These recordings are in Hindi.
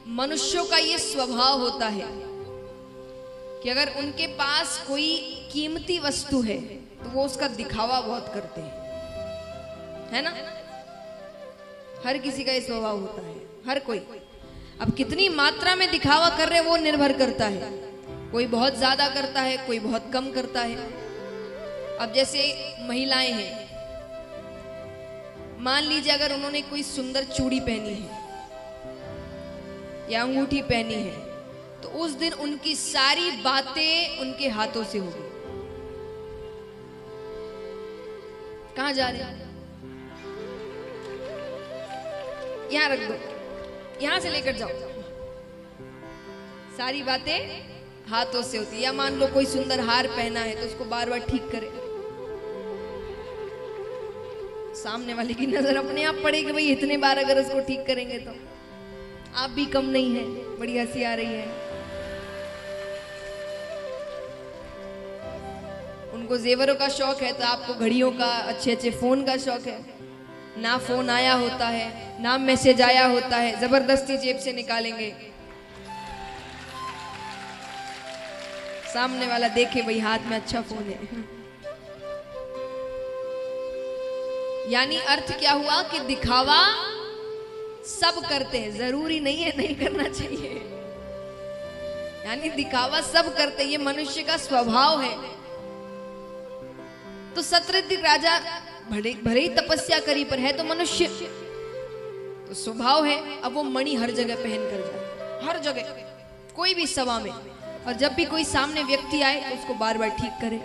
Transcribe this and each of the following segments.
मनुष्यों का ये स्वभाव होता है कि अगर उनके पास कोई कीमती वस्तु है तो वो उसका दिखावा बहुत करते हैं, है ना। हर किसी का ये स्वभाव होता है, हर कोई। अब कितनी मात्रा में दिखावा कर रहे वो निर्भर करता है। कोई बहुत ज्यादा करता है, कोई बहुत कम करता है। अब जैसे महिलाएं हैं, मान लीजिए अगर उन्होंने कोई सुंदर चूड़ी पहनी है या अंगूठी पहनी है तो उस दिन उनकी सारी बातें उनके हाथों से होगी। कहां जा रहे हैं? यहां रख दो, यहां से लेकर जाओ। सारी बातें हाथों से होती है। या मान लो कोई सुंदर हार पहना है तो उसको बार बार ठीक करे, सामने वाले की नजर अपने आप पड़ेगी, भाई इतने बार अगर उसको ठीक करेंगे तो आप भी कम नहीं है। बड़ी हंसी आ रही है। उनको जेवरों का शौक है तो आपको घड़ियों का, अच्छे अच्छे फोन का शौक है। ना फोन आया होता है, ना मैसेज आया होता है, जबरदस्ती जेब से निकालेंगे, सामने वाला देखे भाई हाथ में अच्छा फोन है। यानी अर्थ क्या हुआ कि दिखावा सब करते हैं, जरूरी नहीं है नहीं करना चाहिए। यानी दिखावा सब करते हैं, ये मनुष्य का स्वभाव है। तो सत्यवती राजा भले ही तपस्या करी पर है तो मनुष्य, तो स्वभाव है। अब वो मणि हर जगह पहन कर जाए, हर जगह, कोई भी सभा में। और जब भी कोई सामने व्यक्ति आए तो उसको बार बार ठीक करे,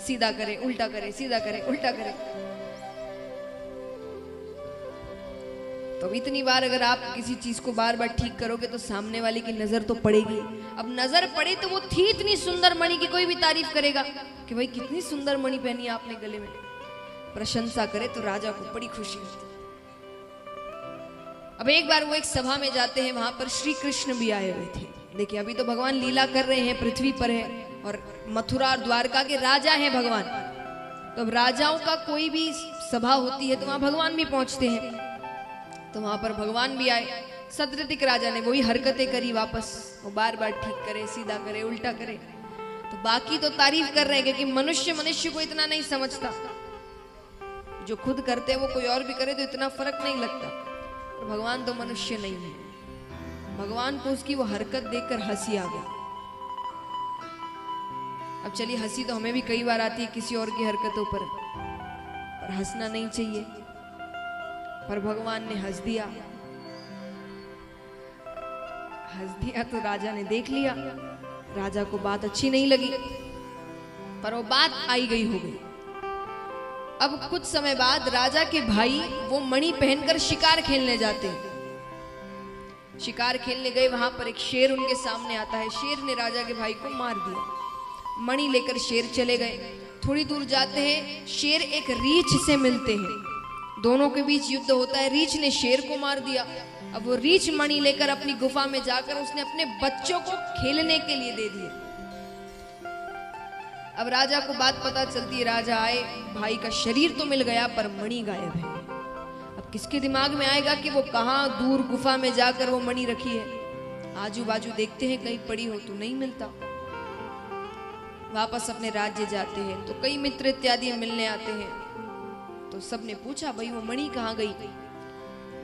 सीधा करे, उल्टा करे, सीधा करे, उल्टा करे। तो इतनी बार अगर आप किसी चीज को बार बार ठीक करोगे तो सामने वाले की नजर तो पड़ेगी। अब नजर पड़े तो वो थी इतनी सुंदर मणि की कोई भी तारीफ करेगा कि भाई कितनी सुंदर मणि पहनी आपने गले में, प्रशंसा करे तो राजा को बड़ी खुशी होती। अब एक बार वो एक सभा में जाते हैं, वहां पर श्री कृष्ण भी आए हुए थे। देखिए अभी तो भगवान लीला कर रहे हैं, पृथ्वी पर है और मथुरा और द्वारका के राजा हैं भगवान। तो अब राजाओं का कोई भी सभा होती है तो वहां भगवान भी पहुंचते हैं। तो वहां पर भगवान भी आए। सत्यवती राजा ने वही हरकतें करी वापस, वो बार बार ठीक करे, सीधा करे, उल्टा करे। तो बाकी तो तारीफ कर रहे हैं क्योंकि मनुष्य को इतना नहीं समझता। जो खुद करते हैं वो कोई और भी करे तो इतना फर्क नहीं लगता। और भगवान तो मनुष्य नहीं है। भगवान को उसकी वो हरकत देखकर हंसी आ गई। अब चलिए हंसी तो हमें भी कई बार आती है किसी और की हरकतों पर हंसना नहीं चाहिए। पर भगवान ने हंस दिया तो राजा ने देख लिया। राजा को बात अच्छी नहीं लगी, पर वो बात आई गई हो गई। अब कुछ समय बाद राजा के भाई वो मणि पहनकर शिकार खेलने जाते हैं। शिकार खेलने गए, वहां पर एक शेर उनके सामने आता है। शेर ने राजा के भाई को मार दिया। मणि लेकर शेर चले गए। थोड़ी दूर जाते हैं, शेर एक रीछ से मिलते हैं। दोनों के बीच युद्ध होता है। रीछ ने शेर को मार दिया। अब वो रीछ मणि लेकर अपनी गुफा में जाकर उसने अपने बच्चों को खेलने के लिए दे दिए। अब राजा को बात पता चलती है। राजा आए, भाई का शरीर तो मिल गया पर मणि गायब है। अब किसके दिमाग में आएगा कि वो कहां दूर गुफा में जाकर वो मणि रखी है। आजू बाजू देखते हैं कहीं पड़ी हो तो नहीं मिलता। वापस अपने राज्य जाते हैं तो कई मित्र इत्यादि मिलने आते हैं। तो सबने पूछा भाई वो मणि कहाँ गई?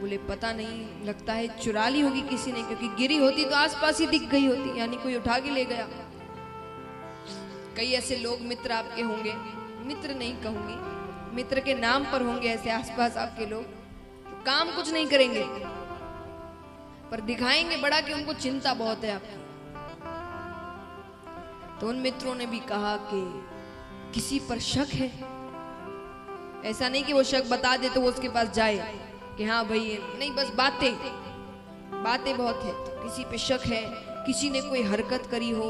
बोले पता नहीं, लगता है चुरा ली होगी किसी ने, क्योंकि गिरी होती तो आसपास ही दिख गई होती, यानी कोई उठा के ले गया। कई ऐसे लोग मित्र आपके होंगे, मित्र नहीं कहूंगी, मित्र के नाम पर होंगे ऐसे आसपास आपके लोग, तो काम कुछ नहीं करेंगे पर दिखाएंगे बड़ा कि उनको चिंता बहुत है आपकी। तो उन मित्रों ने भी कहा कि किसी पर शक है। ऐसा नहीं कि वो शक बता दे तो वो उसके पास जाए कि हाँ भाई, नहीं, बस बातें बहुत है। तो किसी पे शक है, किसी ने कोई हरकत करी हो।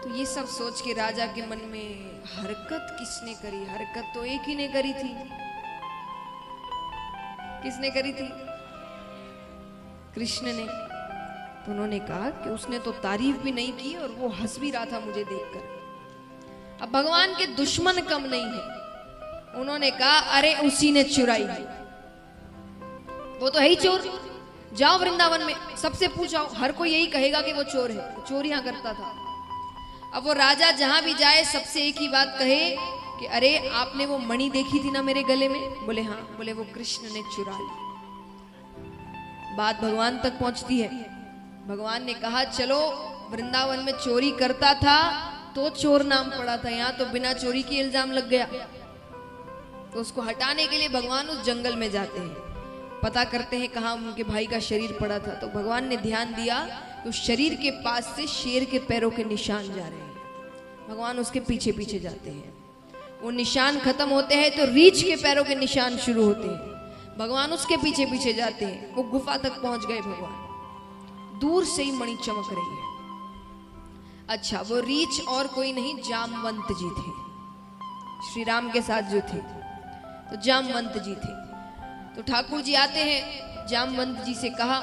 तो ये सब सोच के राजा के मन में, हरकत किसने करी? हरकत तो एक ही ने करी थी। किसने करी थी? कृष्ण ने। तो उन्होंने कहा कि उसने तो तारीफ भी नहीं की और वो हंस भी रहा था मुझे देखकर। अब भगवान के दुश्मन कम नहीं है। उन्होंने कहा अरे उसी ने चुराई, वो तो है ही चोर। जाओ वृंदावन में सबसे पूछाओ, हर कोई यही कहेगा कि वो चोर है, चोरियां करता था। अब वो राजा जहां भी जाए सबसे एक ही बात कहे कि अरे आपने वो मणि देखी थी ना मेरे गले में? बोले हाँ। बोले वो कृष्ण ने चुरा ली। बात भगवान तक पहुंचती है। भगवान ने कहा चलो, वृंदावन में चोरी करता था तो चोर नाम पड़ा था, यहाँ तो बिना चोरी के इल्जाम लग गया। तो उसको हटाने के लिए भगवान उस जंगल में जाते हैं, पता करते हैं कहाँ उनके भाई का शरीर पड़ा था। तो भगवान ने ध्यान दिया तो शरीर के पास से शेर के पैरों के निशान जा रहे हैं। भगवान उसके पीछे पीछे जाते हैं, वो निशान खत्म होते हैं तो रीछ के पैरों के निशान शुरू होते हैं। भगवान उसके पीछे पीछे जाते हैं, वो गुफा तक पहुंच गए। भगवान दूर से ही मणि चमक रही है। अच्छा, वो रीछ और कोई नहीं, जामवंत जी थे, श्री राम के साथ जो थे, तो जामवंत जी थे। तो ठाकुर जी आते हैं, जामवंत जी से कहा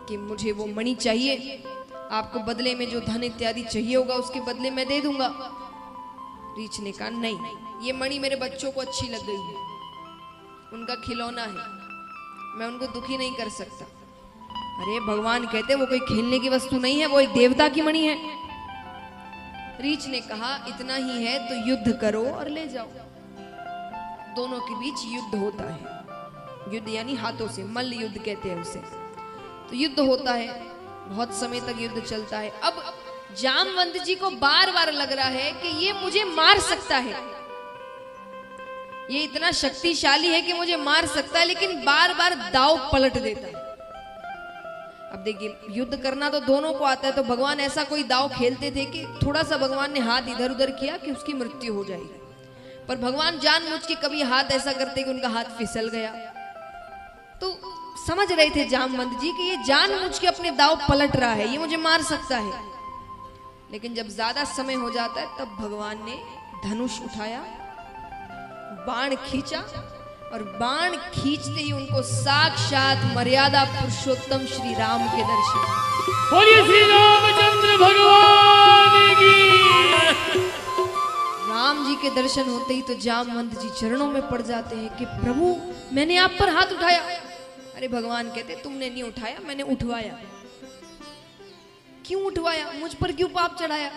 कि मुझे वो मणि चाहिए, आपको बदले में जो धन इत्यादि चाहिए होगा उसके बदले मैं दे दूंगा। रीछ ने कहा नहीं, ये मणि मेरे बच्चों को अच्छी लग गई है, उनका खिलौना है, मैं उनको दुखी नहीं कर सकता। अरे भगवान कहते वो कोई खेलने की वस्तु नहीं है, वो एक देवता की मणि है। रीछ ने कहा इतना ही है तो युद्ध करो और ले जाओ। दोनों के बीच युद्ध होता है, युद्ध यानी हाथों से, मल्ल युद्ध कहते हैं उसे। तो युद्ध होता है, बहुत समय तक युद्ध चलता है। अब जामवंत जी को बार बार लग रहा है कि ये मुझे मार सकता है, ये इतना शक्तिशाली है कि मुझे मार सकता है, लेकिन बार बार दाव पलट देता है। अब देखिए, युद्ध करना तो दोनों को आता है, तो भगवान ऐसा कोई दाव खेलते थे कि थोड़ा सा भगवान ने हाथ इधर उधर किया कि उसकी मृत्यु हो जाएगी, पर भगवान जानबूझ के कभी हाथ ऐसा करते कि उनका हाथ फिसल गया। तो समझ रहे थे जामवंत जी कि ये जानबूझ के अपने दाव पलट रहा है, ये मुझे मार सकता है। लेकिन जब ज्यादा समय हो जाता है तब भगवान ने धनुष उठाया, बाण खींचा, और बाण खींचते ही उनको साक्षात मर्यादा पुरुषोत्तम श्री राम के दर्शन। बोलिए श्री रामचंद्र भगवान की। राम जी के दर्शन होते ही तो जामवंत जी चरणों में पड़ जाते हैं कि प्रभु मैंने आप पर हाथ उठाया। अरे भगवान कहते तुमने नहीं उठाया, मैंने उठवाया। क्यों उठवाया? मुझ पर क्यों पाप चढ़ाया?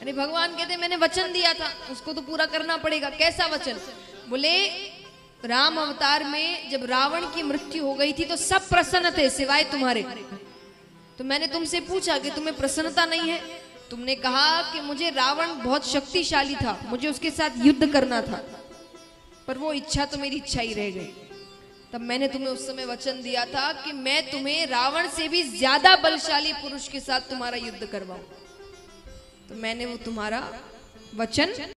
अरे भगवान कहते मैंने वचन दिया था, उसको तो पूरा करना पड़ेगा। कैसा वचन? बोले राम अवतार में जब रावण की मृत्यु हो गई थी तो सब प्रसन्न थे सिवाय तुम्हारे। तो मैंने तुमसे पूछा कि तुम्हें प्रसन्नता नहीं है? तुमने कहा कि मुझे रावण बहुत शक्तिशाली था, मुझे उसके साथ युद्ध करना था, पर वो इच्छा तो मेरी इच्छा ही रह गई। तब मैंने तुम्हें उस समय वचन दिया था कि मैं तुम्हें रावण से भी ज्यादा बलशाली पुरुष के साथ तुम्हारा युद्ध करवाऊं। तो मैंने वो तुम्हारा वचन